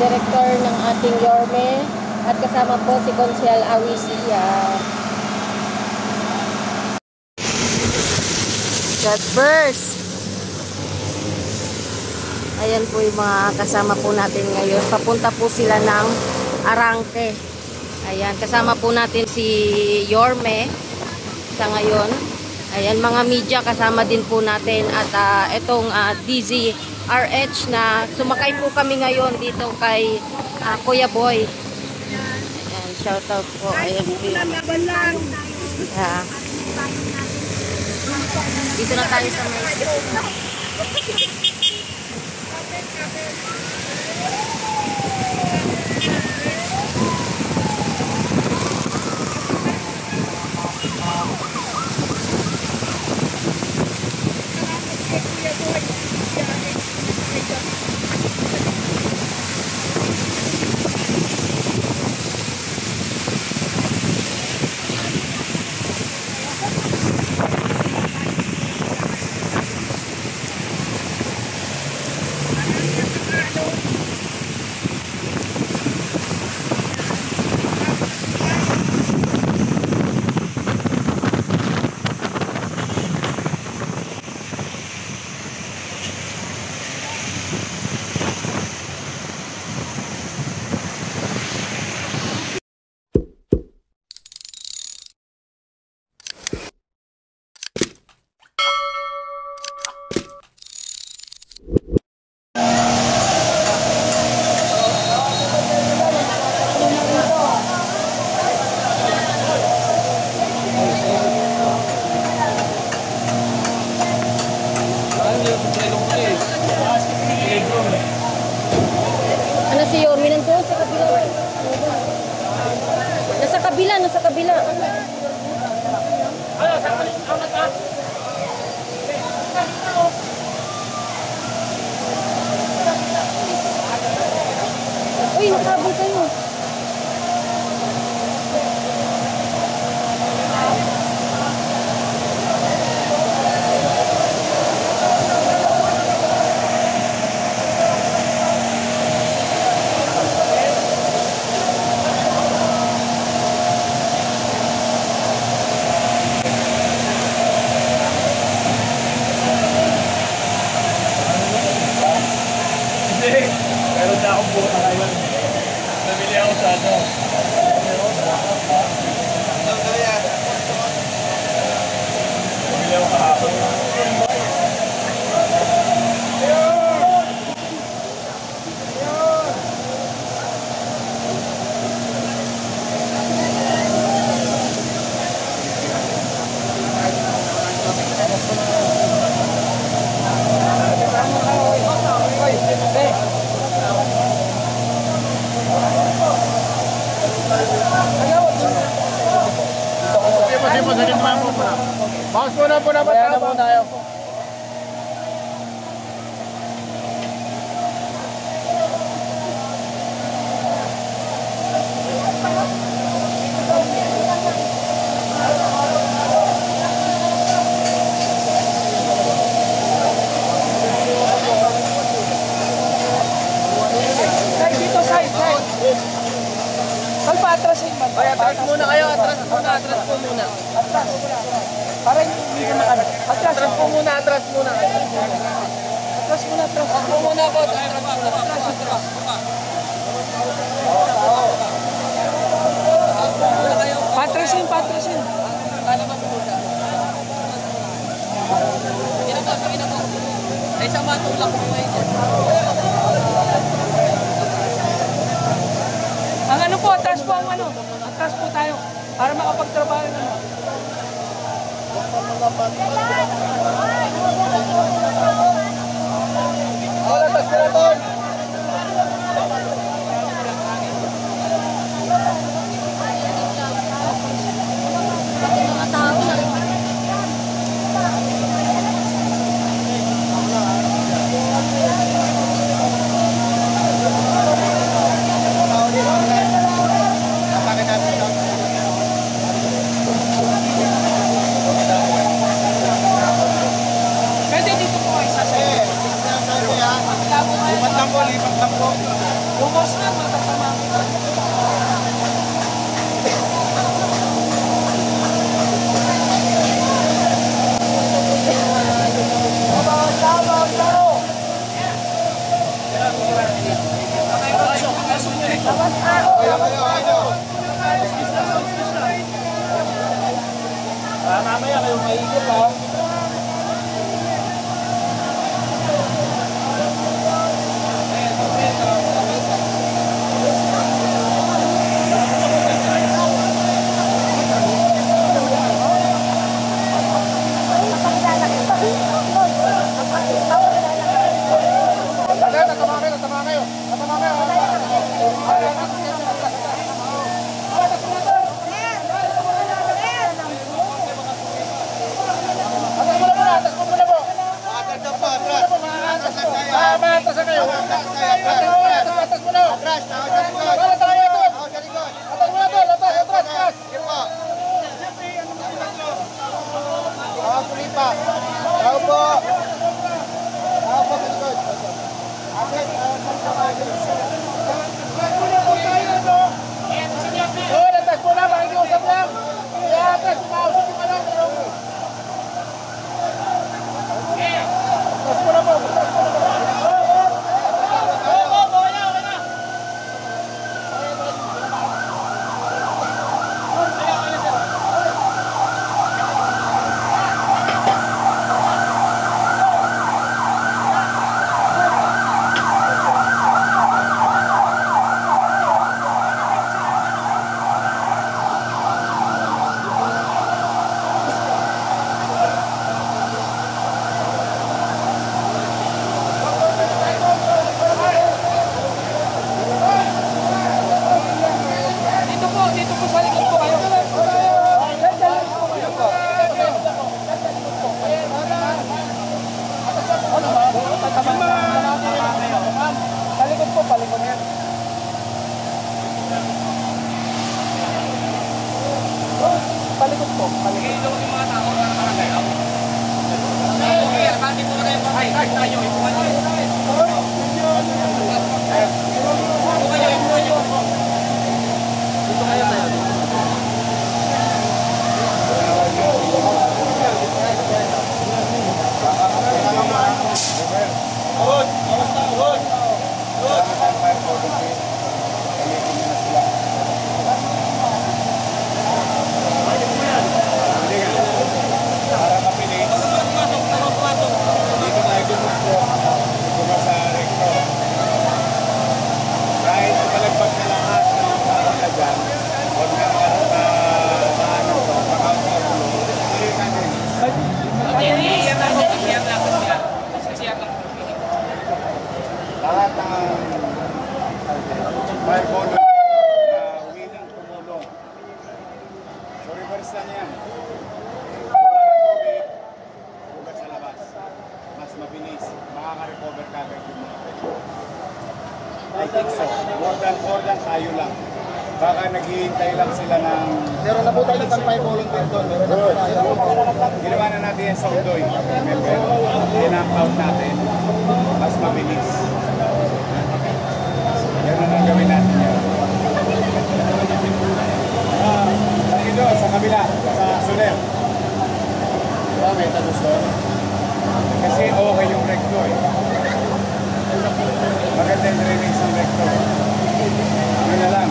director ng ating Yorme at kasama po si Consial Awisia. God first! Ayan po yung mga kasama po natin ngayon. Papunta po sila ng Arangke. Ayan, kasama po natin si Yorme sa ngayon. Ayan, mga media kasama din po natin. At itong DZRH na sumakay po kami ngayon dito kay Kuya Boy. Ayan, shoutout po. Ayan po. Dito na tayo sa may nasa kabila. Uy, nakabot kayo. Meron na akong buta ngayon. Nabili ako sa ano. Nabili ako kahapon. Bawas muna po na ba't po tayo. Atras muna kayo, atras po muna. Para hindi ko makano. Atras po muna. Atras muna po. Patrasin. Ay, sa matulak mo ngayon. Ang ano po, atras po ang ano. Atras po tayo para makapagtrabaho na. Wala tas na doon. Mga tao na. Lipat lang po. Bukas na, matatama kita. Mamaya kayo maigil ha. Lahat ng fire polo na uwi ng tumulong. So reverse lang yan. Tubig, ugat sa labas. Mas mabilis. Makaka-recover kagad yung mga pwede. I think so. More than tayo lang. Baka naghihintay lang sila ng... Meron na po tayo ng fire volunteer doon. Meron na po tayo. Ginawa na natin yan sa Udoy. Tinamp out natin. Mas mabilis. Ganun ang gawin natin yan. Dito, sa kabila, sa Soler. May tanong doon. Kasi okay yung recto eh. Maganda yung drainage ng recto. Ano na lang.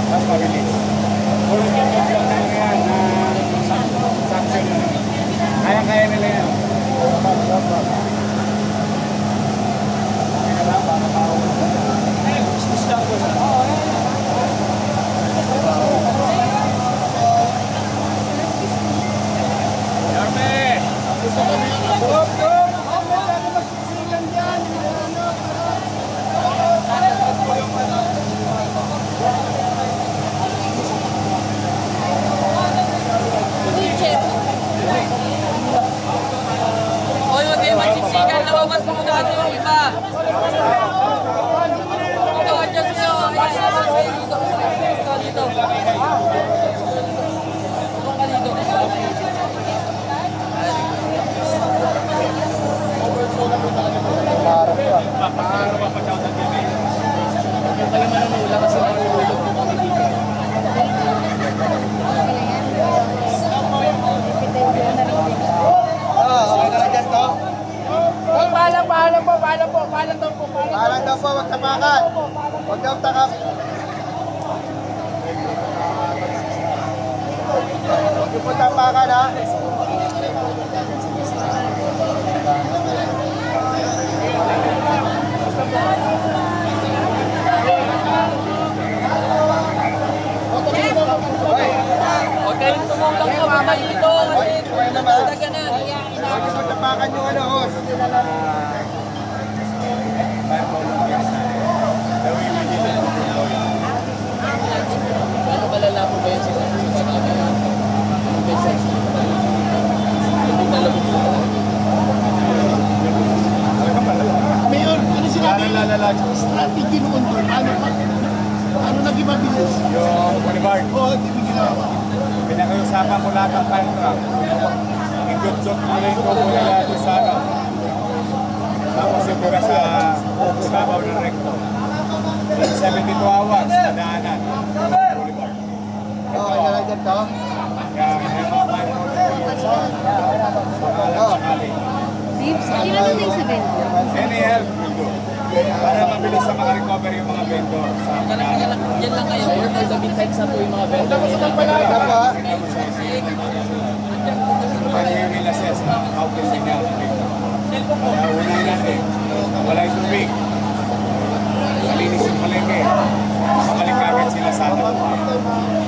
Mas mabilis. Kung nagkakot lang na yan na sanction na. Kaya-kaya nila yan. Hoy, wag kayo magsiksikan. Lumabas mo na yung iba. Ito, adjust nyo. Dito. Para po. Paano pa pa-chow ng TV? paalam po, paalam po, paalam daw po, Parang daw po, huwag tapakan. Huwag daw takap. Huwag po tapakan, ha? Huwag kayong tumutang po, patay dito kasi nagdaganan. Huwag po tapakan yung ano, host. Ano malala po ba yung sinasabi? Mayor, ano sinabi? Strategy noon doon. Ano naging mabilis? Yung boulevard, Oo, hindi mo ginawa. pinag-uusapan ko lahat ng contract. Igudot mo rin ko muna lahat sa ano. Tapos sigura sa ibabaw ng recto. 72 hours, nadaanan. Boulevard. Oo, kaya lang dyan to. Kaya may mga Tips, ilan na yung sa bento? any help will do. Para mabilis sa mga recover yung mga vendor. Yan lang kayo. Mayor, for the meantime sa po yung mga vendor. Ito po, ha? Pag we will assess how to signal. Kaya unahin natin, wala yung tubig. Malinis yung palengke. Makalik agad sila sa atin.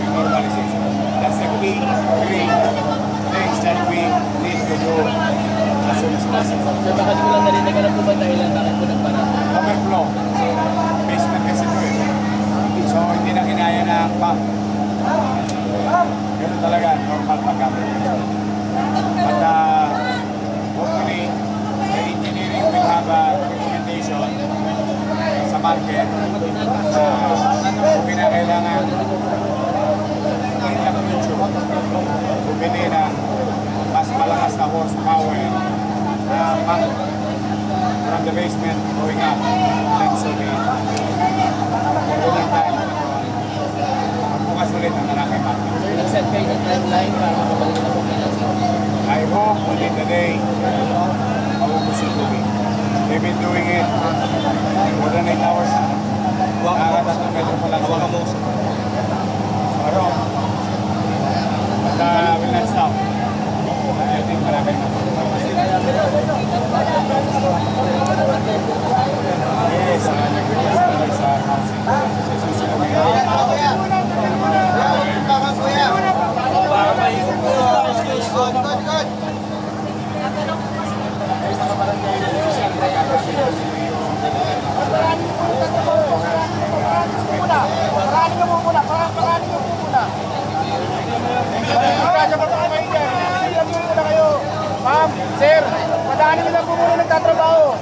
Normalization. That's the key three things that we need to do as soon as possible. Sir, baka di ko lang narinig na po ba dahilan bakit po nagparang? Overflow. Basement kasi ito eh. So hindi na kinaya ng pump. Ganun talaga, normal paggamit. But hopefully, the engineering will have a recommendation sa market kung kinakailangan bumili na mas malakas na horsepower pump from the basement going up. And so the time, magbukas ulit ang maraming market. Sir, nag-set kayo ng timeline para makabalik na po kayo. I hope within the day, maubos yung tubig. They've been doing it more than 8 hours. Nakakatatlong metro pa lang sila. Pero, but will not stop. I think marami na. Yes, nag-request kami sa housing. Sa susunod na yun. Tapakan, kuya. Good, good, good. Paranin nyo po muna. Ma'am, sir, padaanin nyo lang po muna nagtatrabaho.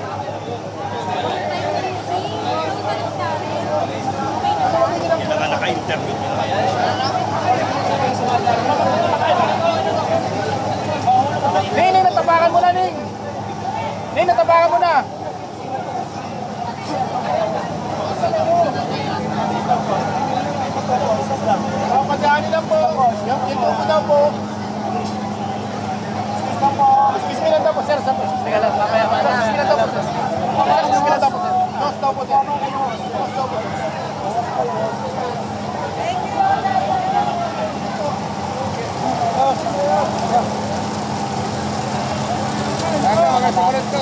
Ning, natapakan mo na, Ning. Ning, natapakan mo na. Padaanin lang po. Yung tubo daw po. Excuse me lang daw po, sir. Excuse me lang. Excuse me lang daw po, sir. Excuse me lang daw po, sir. Dos daw po, sir. Dos daw po, sir. Ano, mga sumunod ko.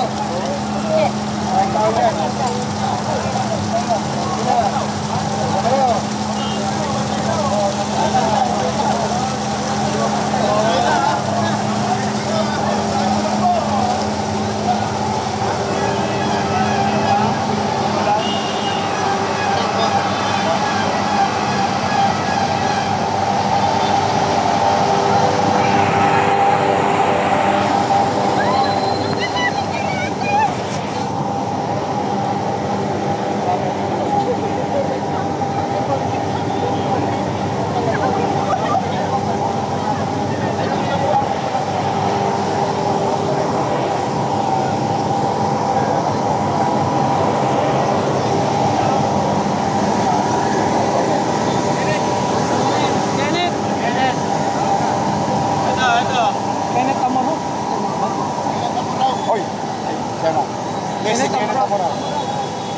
Yan ang kamura.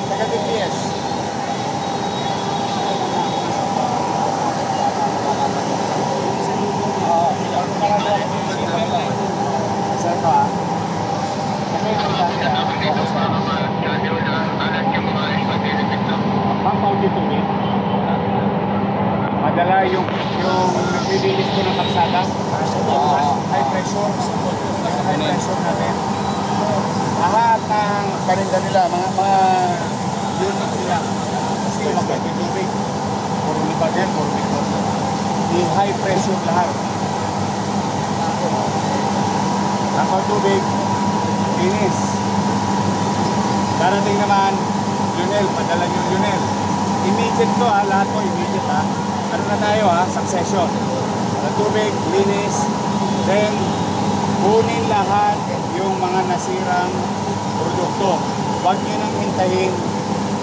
Taga DPS. Sir ko ah. Pampaw dito eh. Madala yung naglilinis ko ng kalsada. High pressure. High pressure natin. Lahat ng parinda nila, mga unit nila. Kasi magkakit tubig. Puro liba din, puro liba. Di high pressure lahat. Lampaw tubig, linis. Darating naman, Lunel, padala nyo Lunel. Immediate to ha, lahat ko immediate ha. Ano na tayo ha, succession. Tubig, linis, then kunin lahat yung mga nasirang produkto. Huwag nyo nang hintayin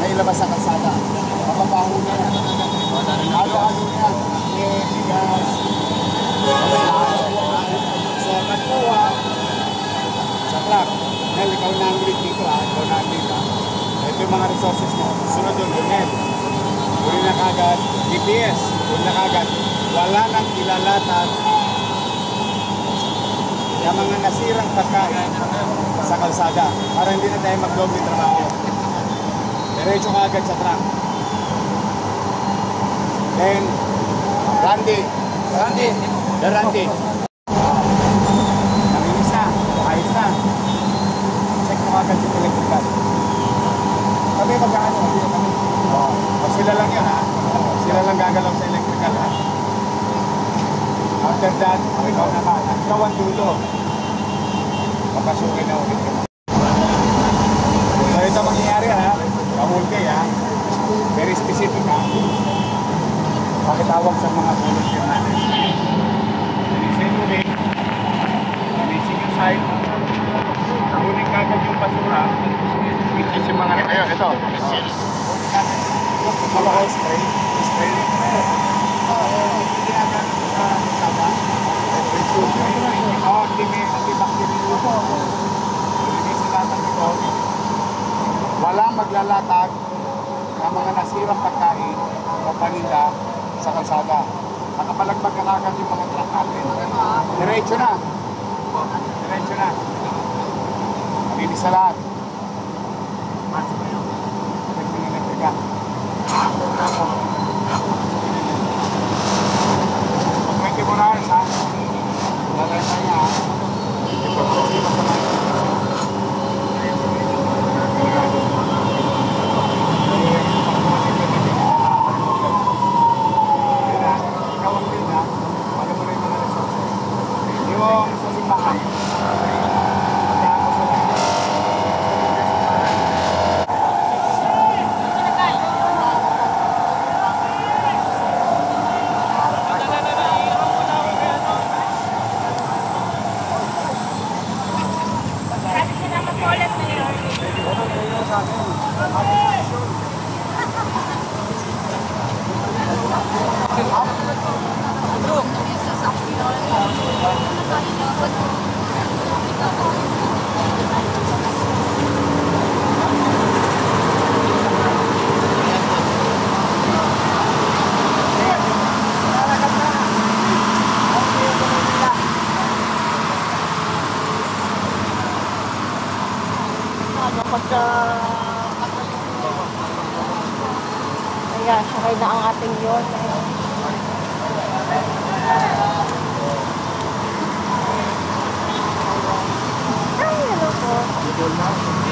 na ilabas sa kalsada. Mapapaho na yan. Halo-halo na. Bigas. So, magkuha sa truck. Dahil ikaw na ang lead dito ha. Ikaw na ang lead ha. Ito yung mga resources mo. Sunod yun, Lunel. Uli na kagad. DPS. Uli na kagad. Wala nang ilalatag yung mga nasirang pagkain sa kalsada para hindi na tayo mag-doble trabaho. Diretso ka agad sa truck. Then, Randy. Naminis na. Ayos na. Check mo agad yung electrical. Kami magkano. O sila lang yun ha. Sila lang gagalaw sa electrical ha. After that, ikaw naman. Ikaw ang dulo. Papasukin na ulit yun. So ito mangyayari ha. Kahulgay ha. Very specific ha. Pakitawag sa mga volunteer natin. Linisin ulit. Linisin yung site. Nahuling kagad yung basura. Which is yung mga... Ayun, ito. Huling kagad yung malakay spray. Spray rin na yun. Hindi ginagawa sa saba. Walang maglalatag ng mga nasirang pagkain o paninda sa kalsada. Nakapalagbag na kagad yung mga truck natin. Diretso na. Diretso na. Malinis sa lahat. Masok kayo. Diretso na elektrika. 24 hours ha. Lalay tayo ha. Ipag-posiba sa mga. Ayan, sakay na ang ating yun. Ay, hello po.